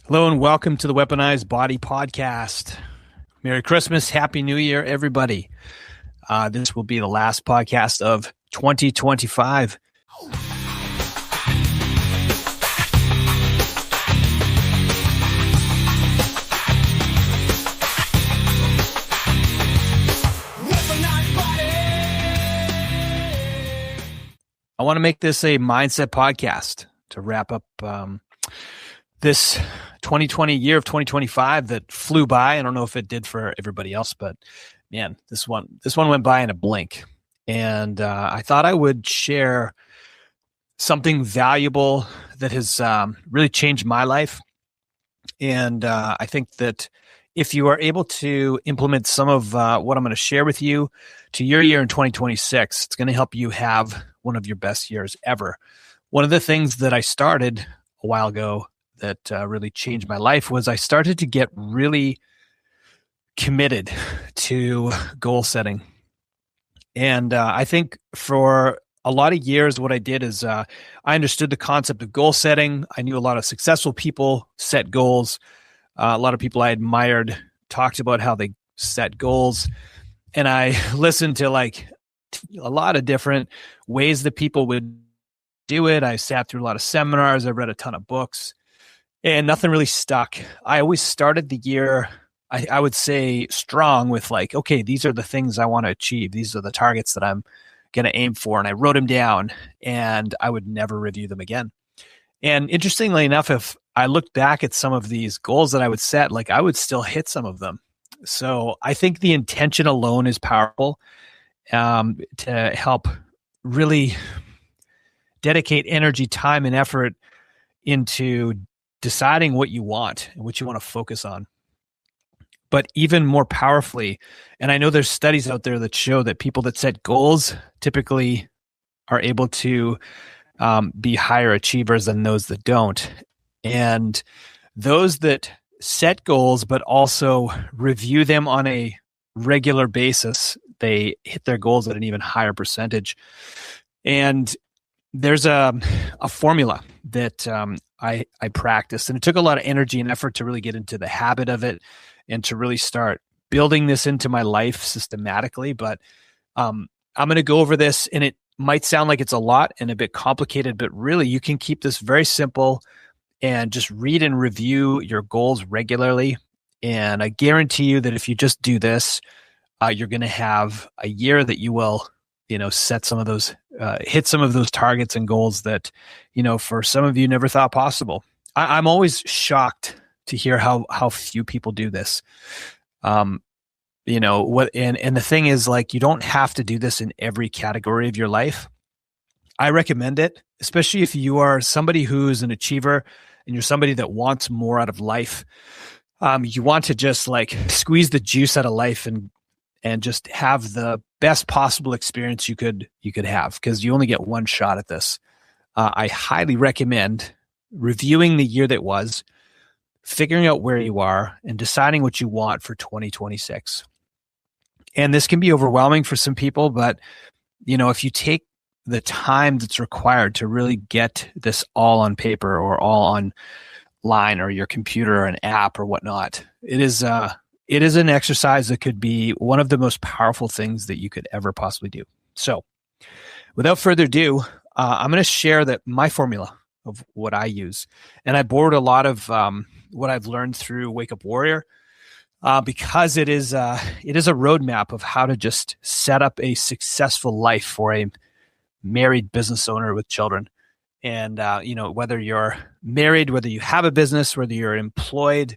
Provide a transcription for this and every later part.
Hello and welcome to the Weaponize Body podcast. Merry Christmas, Happy New Year, everybody. This will be the last podcast of 2025. I want to make this a mindset podcast to wrap up this 2020 year of 2025 that flew by. I don't know if it did for everybody else, but man, this one went by in a blink. And I thought I would share something valuable that has really changed my life. And I think that if you are able to implement some of what I'm going to share with you to your year in 2026, it's going to help you have one of your best years ever. One of the things that I started a while ago that really changed my life was I started to get really committed to goal setting. And I think for a lot of years, what I did is I understood the concept of goal setting. I knew a lot of successful people set goals. A lot of people I admired talked about how they set goals. And I listened to like a lot of different ways that people would do it. I sat through a lot of seminars. I read a ton of books. And nothing really stuck. I always started the year, I would say, strong with like, okay, these are the things I want to achieve. These are the targets that I'm going to aim for. And I wrote them down and I would never review them again. And interestingly enough, if I looked back at some of these goals that I would set, like I would still hit some of them. So I think the intention alone is powerful to help really dedicate energy, time, and effort into deciding what you want and what you want to focus on. But even more powerfully, and I know there's studies out there that show that people that set goals typically are able to be higher achievers than those that don't. And those that set goals, but also review them on a regular basis, they hit their goals at an even higher percentage. And there's a formula that I practiced, and it took a lot of energy and effort to really get into the habit of it and to really start building this into my life systematically. But I'm going to go over this, and it might sound like it's a lot and a bit complicated, but really you can keep this very simple and just read and review your goals regularly. And I guarantee you that if you just do this, you're going to have a year that you will set some of those, hit some of those targets and goals that, for some of you never thought possible. I'm always shocked to hear how few people do this. And the thing is, like, you don't have to do this in every category of your life. I recommend it, especially if you are somebody who's an achiever and you're somebody that wants more out of life. You want to just like squeeze the juice out of life and just have the best possible experience you could have, because you only get one shot at this. I highly recommend reviewing the year that was, figuring out where you are, and deciding what you want for 2026. And this can be overwhelming for some people, but if you take the time that's required to really get this all on paper or all online or your computer or an app or whatnot, it is an exercise that could be one of the most powerful things that you could ever possibly do. So without further ado, I'm going to share my formula of what I use. And I borrowed a lot of what I've learned through Wake Up Warrior because it is a roadmap of how to just set up a successful life for a married business owner with children. And, whether you're married, whether you have a business, whether you're employed,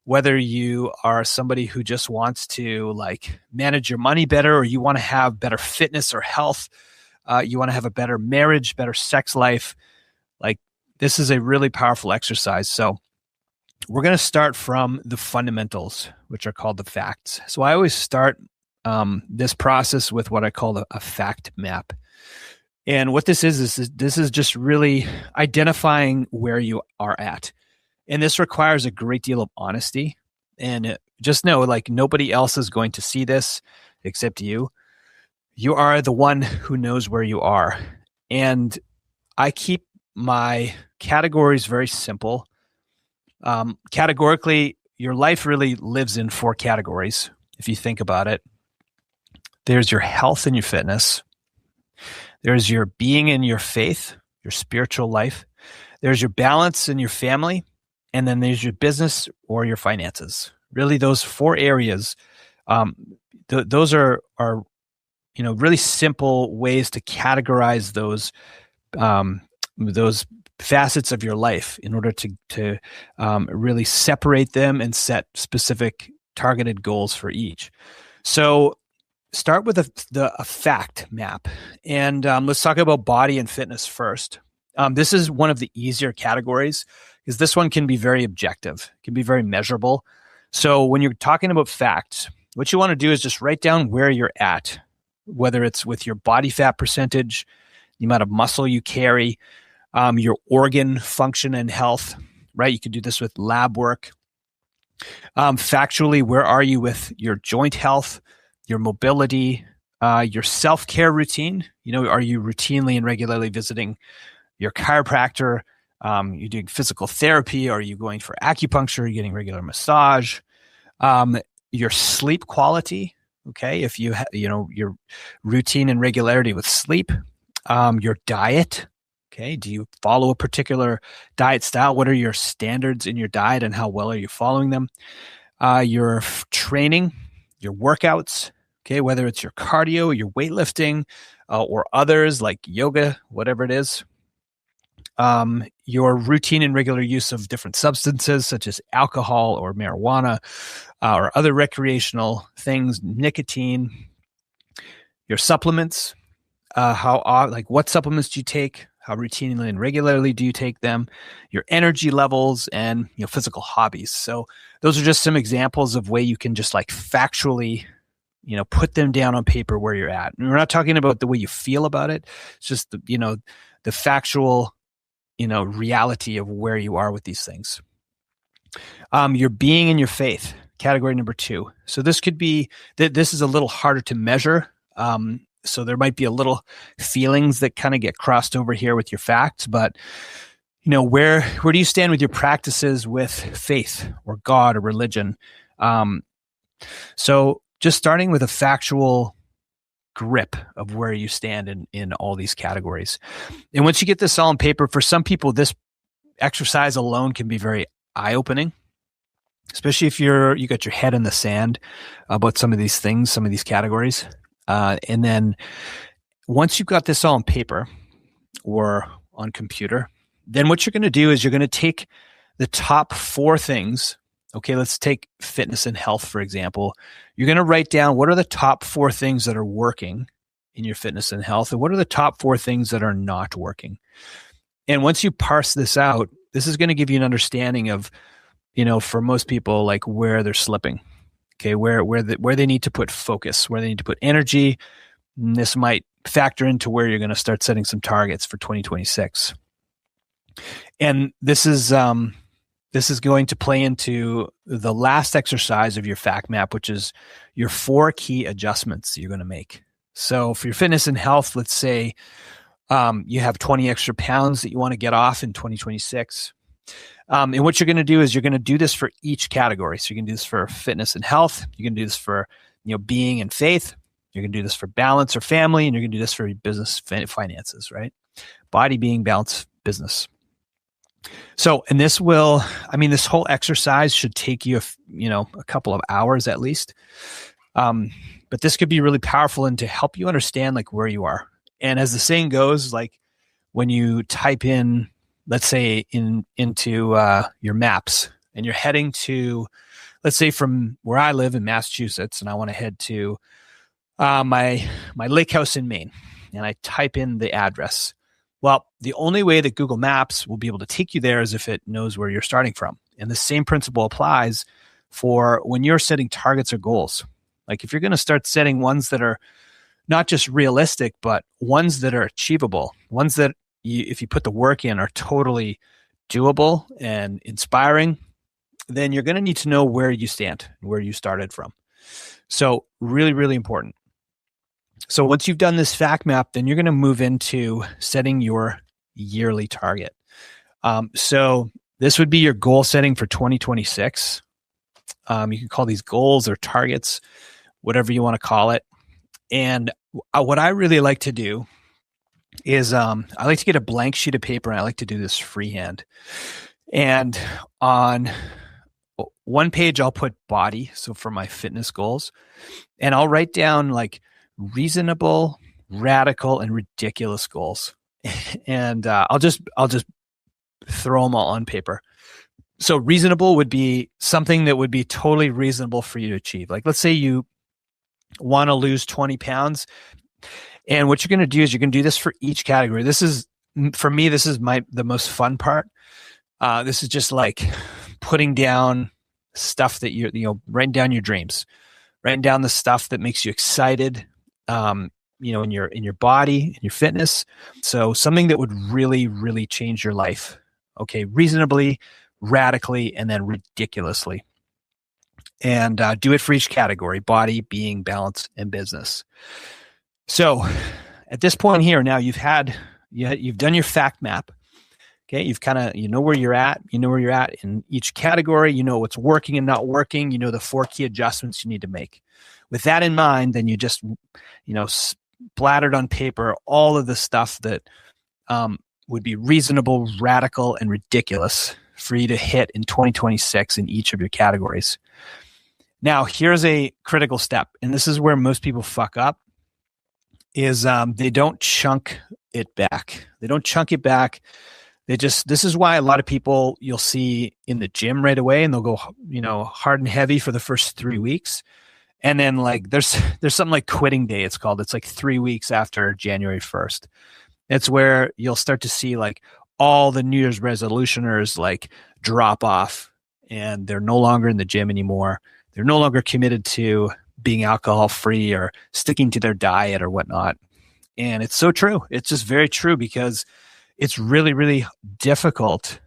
whether you are somebody who just wants to like manage your money better, or you want to have better fitness or health, you want to have a better marriage, better sex life, like this is a really powerful exercise. So we're going to start from the fundamentals, which are called the facts. So I always start this process with what I call a fact map. And what this is just really identifying where you are at. And this requires a great deal of honesty. And just know, like, nobody else is going to see this except you. You are the one who knows where you are. And I keep my categories very simple. Categorically, your life really lives in 4 categories. If you think about it, there's your health and your fitness. There's your being and your faith, your spiritual life. There's your balance and your family. And then there's your business or your finances. Really, those 4 areas, those are really simple ways to categorize those facets of your life in order to really separate them and set specific targeted goals for each. So start with a fact map, and let's talk about body and fitness first. This is one of the easier categories because this one can be very objective, can be very measurable. So when you're talking about facts, what you want to do is just write down where you're at, whether it's with your body fat percentage, the amount of muscle you carry, your organ function and health, right? You can do this with lab work. Factually, where are you with your joint health, your mobility, your self-care routine? Are you routinely and regularly visiting your chiropractor? You're doing physical therapy? Are you going for acupuncture? Are you getting regular massage? Your sleep quality, okay? If you your routine and regularity with sleep, your diet, okay? Do you follow a particular diet style? What are your standards in your diet and how well are you following them? Your training, your workouts, okay? Whether it's your cardio, your weightlifting, or others like yoga, whatever it is. Your routine and regular use of different substances such as alcohol or marijuana or other recreational things, nicotine, your supplements, what supplements do you take? How routinely and regularly do you take them? Your energy levels and physical hobbies. So those are just some examples of way you can just factually, put them down on paper where you're at. And we're not talking about the way you feel about it. It's just the factual, reality of where you are with these things. Your being and your faith, category number 2. So this could be this is a little harder to measure. So there might be a little feelings that kind of get crossed over here with your facts, but where do you stand with your practices with faith or God or religion? So just starting with a factual grip of where you stand in all these categories. And once you get this all on paper, for some people, this exercise alone can be very eye-opening, especially if you got your head in the sand about some of these things, some of these categories. And then once you've got this all on paper or on computer, then what you're going to do is you're going to take the top 4 things. Okay, let's take fitness and health, for example. You're going to write down what are the top 4 things that are working in your fitness and health, and what are the top 4 things that are not working. And once you parse this out, this is going to give you an understanding of, for most people, where they're slipping. Okay, where they need to put focus, where they need to put energy. And this might factor into where you're going to start setting some targets for 2026. And this is going to play into the last exercise of your fact map, which is your 4 key adjustments you're going to make. So for your fitness and health, let's say you have 20 extra pounds that you want to get off in 2026. And what you're going to do is you're going to do this for each category. So you can do this for fitness and health. You can do this for being and faith. You're going to do this for balance or family, and you're going to do this for business finances, right? Body, being, balance, business. So, and this whole exercise should take you, a couple of hours at least. But this could be really powerful and to help you understand where you are. And as the saying goes, when you type in, let's say into your maps and you're heading to, let's say from where I live in Massachusetts, and I want to head to my lake house in Maine, and I type in the address. Well, the only way that Google Maps will be able to take you there is if it knows where you're starting from. And the same principle applies for when you're setting targets or goals. If you're going to start setting ones that are not just realistic, but ones that are achievable, ones that if you put the work in are totally doable and inspiring, then you're going to need to know where you stand, where you started from. So really, really important. So once you've done this fact map, then you're going to move into setting your yearly target. So This would be your goal setting for 2026. You can call these goals or targets, whatever you want to call it. And what I really like to do is I like to get a blank sheet of paper, and I like to do this freehand. And on one page, I'll put body, so for my fitness goals, and I'll write down like reasonable, radical, and ridiculous goals. And I'll just throw them all on paper. So reasonable would be something that would be totally reasonable for you to achieve. Like, let's say you want to lose 20 pounds. And what you're going to do is you're going to do this for each category. This is, for me, this is the most fun part. This is just like putting down stuff that writing down your dreams, writing down the stuff that makes you excited, in your body, in your fitness. So something that would really, really change your life. Okay. Reasonably, radically, and then ridiculously. And do it for each category: body, being, balance, and business. So at this point here, now you've done your fact map. Okay. You've you know where you're at in each category. You know what's working and not working. You know the 4 key adjustments you need to make. With that in mind, then you just, splattered on paper all of the stuff that would be reasonable, radical, and ridiculous for you to hit in 2026 in each of your categories. Now, here's a critical step, and this is where most people fuck up, is they don't chunk it back. This is why a lot of people you'll see in the gym right away, and they'll go, hard and heavy for the first 3 weeks. And then like, there's something like quitting day, it's called. It's like 3 weeks after January 1st. It's where you'll start to see like all the New Year's resolutioners like drop off, and they're no longer in the gym anymore. They're no longer committed to being alcohol free or sticking to their diet or whatnot. And it's so true. It's just very true, because it's really, really difficult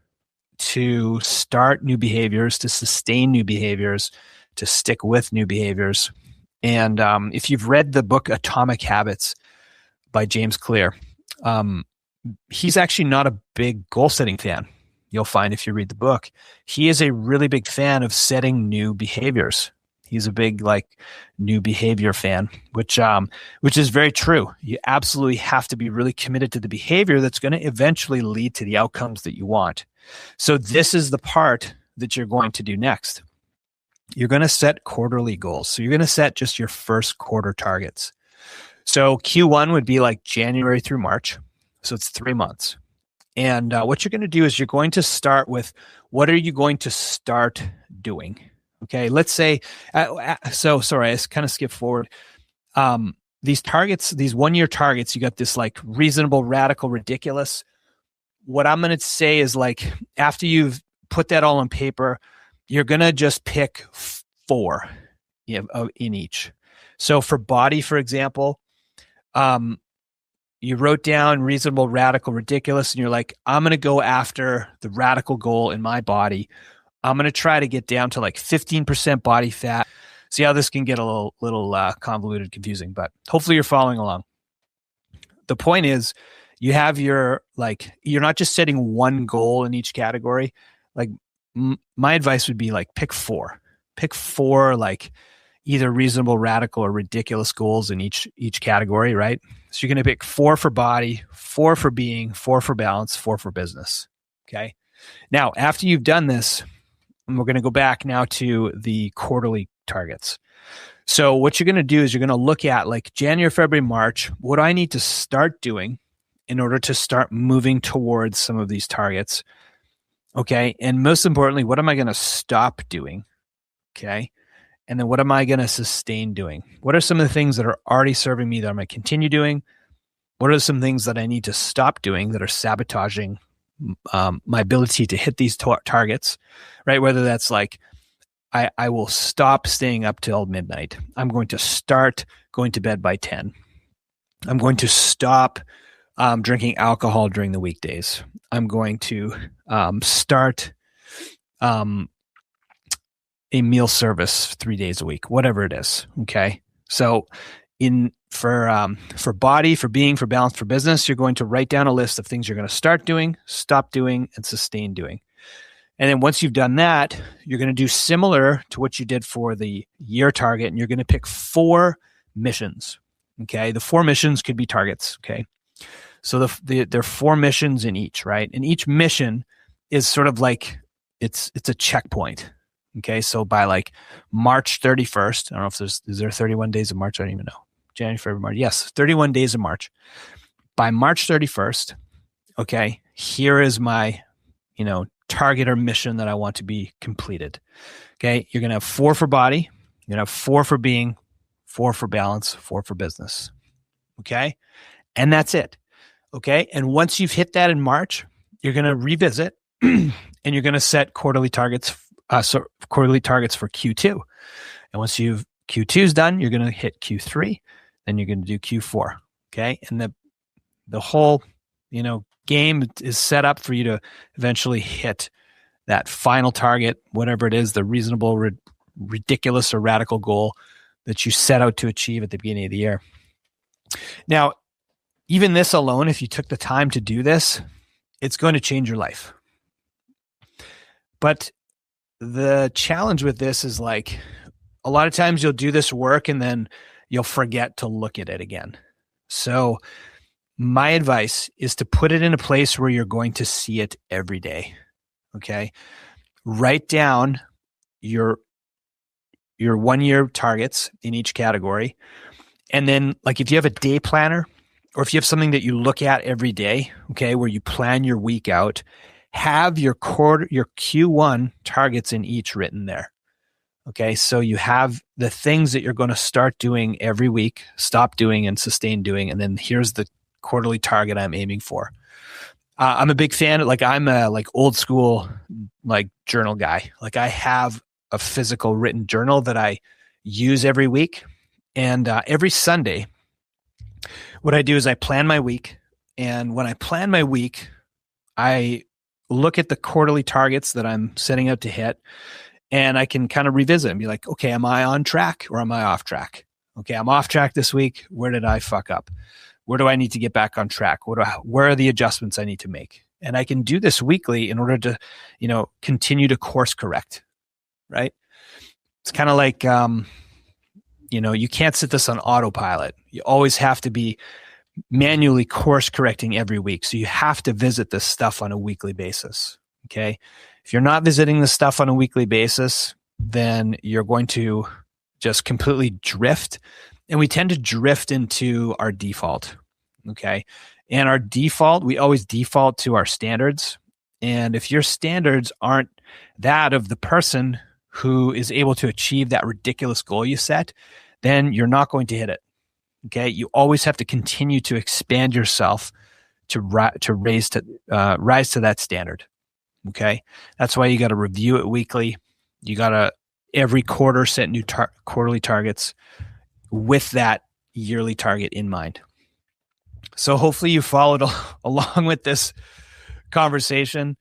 to start new behaviors, to sustain new behaviors, to stick with new behaviors. And if you've read the book Atomic Habits by James Clear, he's actually not a big goal setting fan. You'll find if you read the book, he is a really big fan of setting new behaviors. He's a big new behavior fan, which is very true. You absolutely have to be really committed to the behavior that's going to eventually lead to the outcomes that you want. So this is the part that you're going to do next. You're going to set quarterly goals. So you're going to set just your first quarter targets. So Q1 would be like January through March. So it's 3 months. And what you're going to do is you're going to start with, what are you going to start doing? Okay, let's say, sorry, I kind of skipped forward. These targets, these 1 year targets, you got this like reasonable, radical, ridiculous. What I'm going to say is like, after you've put that all on paper, you're going to just pick 4 in each. So for body, for example, you wrote down reasonable, radical, ridiculous, and you're like, I'm going to go after the radical goal in my body. I'm going to try to get down to like 15% body fat. See how this can get a little convoluted, confusing, but hopefully you're following along. The point is, you have you're not just setting one goal in each category. Like my advice would be like, pick 4 like either reasonable, radical, or ridiculous goals in each category, right? So you're going to pick 4 for body, 4 for being, 4 for balance, 4 for business. Okay. Now, after you've done this, we're going to go back now to the quarterly targets. So what you're going to do is you're going to look at like January, February, March. What do I need to start doing in order to start moving towards some of these targets? Okay. And most importantly, what am I going to stop doing? Okay. And then what am I going to sustain doing? What are some of the things that are already serving me that I'm going to continue doing? What are some things that I need to stop doing that are sabotaging my ability to hit these targets, right? Whether that's like, I will stop staying up till midnight. I'm going to start going to bed by 10. I'm going to stop drinking alcohol during the weekdays. I'm going to start a meal service 3 days a week, whatever it is. Okay. So for body, for being, for balance, for business, you're going to write down a list of things you're going to start doing, stop doing, and sustain doing. And then once you've done that, you're going to do similar to what you did for the year target, and you're going to pick 4 missions. Okay. The 4 missions could be targets. Okay. So there are 4 missions in each, right? And each mission is sort of like it's a checkpoint. Okay. So by like March 31st, I don't know if is there 31 days of March? I don't even know. January, February, March. Yes, 31 days of March. By March 31st, okay, here is my, target or mission that I want to be completed. Okay. You're going to have 4 for body. You're going to have 4 for being, 4 for balance, 4 for business. Okay. And that's it. Okay. And once you've hit that in March, you're going to revisit and you're going to set quarterly targets for Q2. And once Q2 is done, you're going to hit Q3, then you're going to do Q4. Okay. And the whole, game is set up for you to eventually hit that final target, whatever it is, the reasonable, ridiculous, or radical goal that you set out to achieve at the beginning of the year. Now, even this alone, if you took the time to do this, it's going to change your life. But the challenge with this is like a lot of times you'll do this work and then you'll forget to look at it again. So my advice is to put it in a place where you're going to see it every day. Okay. Write down your 1-year targets in each category. And then like if you have a day planner or if you have something that you look at every day, okay, where you plan your week out, have your Q1 targets in each written there. Okay. So you have the things that you're going to start doing every week, stop doing and sustain doing. And then here's the quarterly target I'm aiming for. I'm a big fan. Like I'm a old school, journal guy. Like I have a physical written journal that I use every week. And every Sunday, what I do is I plan my week. And when I plan my week, I look at the quarterly targets that I'm setting out to hit. And I can kind of revisit and be like, okay, am I on track or am I off track? Okay, I'm off track this week. Where did I fuck up? Where do I need to get back on track? Where are the adjustments I need to make? And I can do this weekly in order to, continue to course correct, right? It's kind of like, you can't set this on autopilot. You always have to be manually course correcting every week. So you have to visit this stuff on a weekly basis. Okay. If you're not visiting this stuff on a weekly basis, then you're going to just completely drift. And we tend to drift into our default. Okay. And our default, we always default to our standards. And if your standards aren't that of the person who is able to achieve that ridiculous goal you set, then you're not going to hit it. Okay. You always have to continue to expand yourself to rise to that standard. Okay. That's why you got to review it weekly. You got to every quarter set new quarterly targets with that yearly target in mind. So hopefully you followed along with this conversation.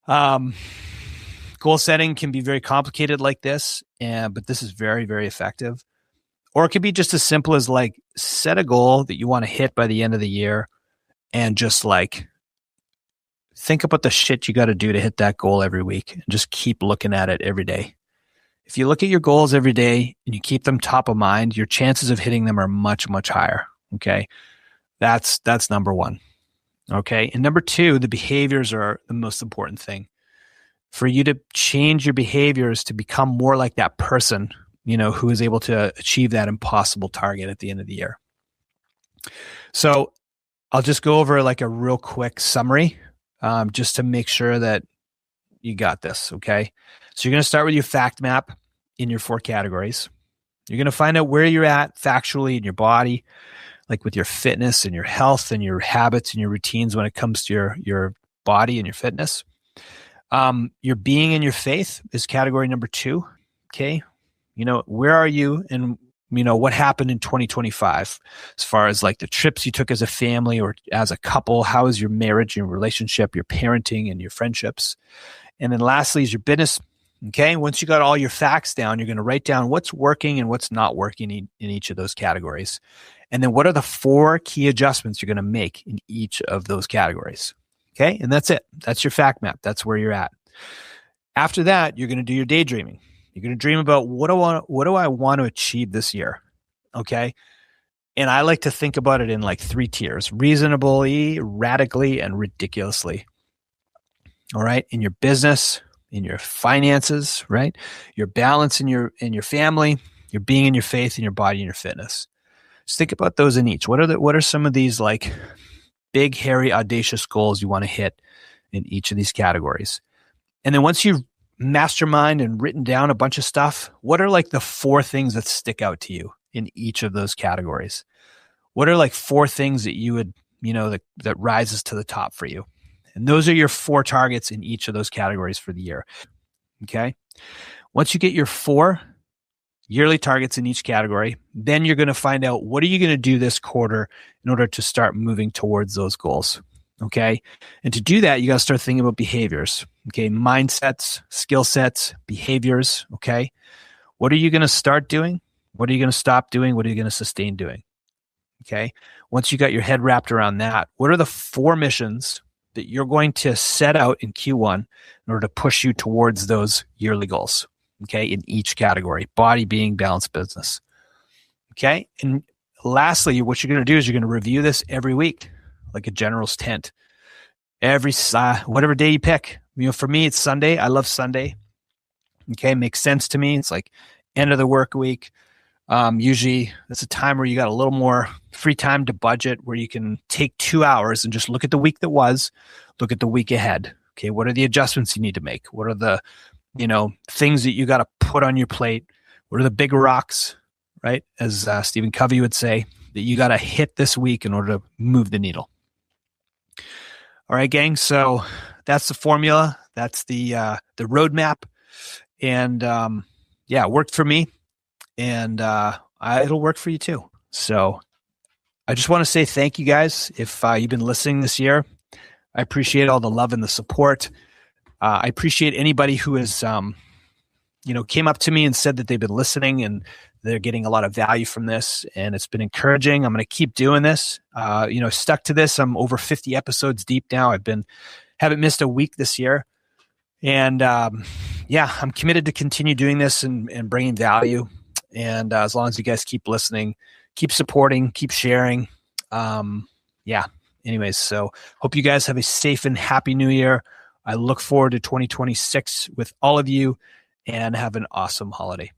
Goal setting can be very complicated like this, but this is very, very effective. Or it could be just as simple as set a goal that you want to hit by the end of the year and just think about the shit you got to do to hit that goal every week and just keep looking at it every day. If you look at your goals every day and you keep them top of mind, your chances of hitting them are much, much higher. Okay. That's number 1. Okay. And number 2, the behaviors are the most important thing. For you to change your behaviors to become more like that person, who is able to achieve that impossible target at the end of the year. So I'll just go over a real quick summary, just to make sure that you got this. Okay. So you're going to start with your fact map in your 4 categories. You're going to find out where you're at factually in your body, like with your fitness and your health and your habits and your routines when it comes to your body and your fitness. Your being and your faith is category number 2. Okay. Where are you and, what happened in 2025 as far as the trips you took as a family or as a couple? How is your marriage, your relationship, your parenting and your friendships? And then lastly is your business. Okay. Once you got all your facts down, you're going to write down what's working and what's not working in each of those categories. And then what are the 4 key adjustments you're going to make in each of those categories? Okay. And that's it. That's your fact map. That's where you're at. After that, you're going to do your daydreaming. You're going to dream about what do I want to achieve this year? Okay. And I like to think about it in like 3 tiers: reasonably, radically, and ridiculously. All right. In your business, in your finances, right? Your balance in your family, your being in your faith, in your body, and your fitness. Just think about those in each. What are some of these like big, hairy, audacious goals you want to hit in each of these categories? And then once you've mastermind and written down a bunch of stuff, what are like the 4 things that stick out to you in each of those categories? What are like 4 things that you would, that rises to the top for you? And those are your 4 targets in each of those categories for the year. Okay. Once you get your 4 yearly targets in each category, then you're going to find out what are you going to do this quarter in order to start moving towards those goals. Okay. And to do that, you got to start thinking about behaviors. Okay. Mindsets, skill sets, behaviors. Okay. What are you going to start doing? What are you going to stop doing? What are you going to sustain doing? Okay. Once you got your head wrapped around that, what are the 4 missions that you're going to set out in Q1 in order to push you towards those yearly goals? Okay. In each category: body, being, balance, business. Okay. And lastly, what you're going to do is you're going to review this every week, like a general's tent. Every whatever day you pick. For me, it's Sunday. I love Sunday. Okay. Makes sense to me. It's like end of the work week. Usually it's a time where you got a little more free time to budget, where you can take 2 hours and just look at the week that was, look at the week ahead. Okay. What are the adjustments you need to make? What are the, things that you got to put on your plate? What are the big rocks, right? As Stephen Covey would say, that you got to hit this week in order to move the needle. All right, gang. So that's the formula. That's the roadmap. And it worked for me. And it'll work for you too. So I just want to say thank you guys. If you've been listening this year, I appreciate all the love and the support. I appreciate anybody who has, came up to me and said that they've been listening and they're getting a lot of value from this, and it's been encouraging. I'm going to keep doing this. Stuck to this. I'm over 50 episodes deep now. Haven't missed a week this year. And I'm committed to continue doing this and bringing value. And as long as you guys keep listening, keep supporting, keep sharing. Anyways, so hope you guys have a safe and happy new year. I look forward to 2026 with all of you, and have an awesome holiday.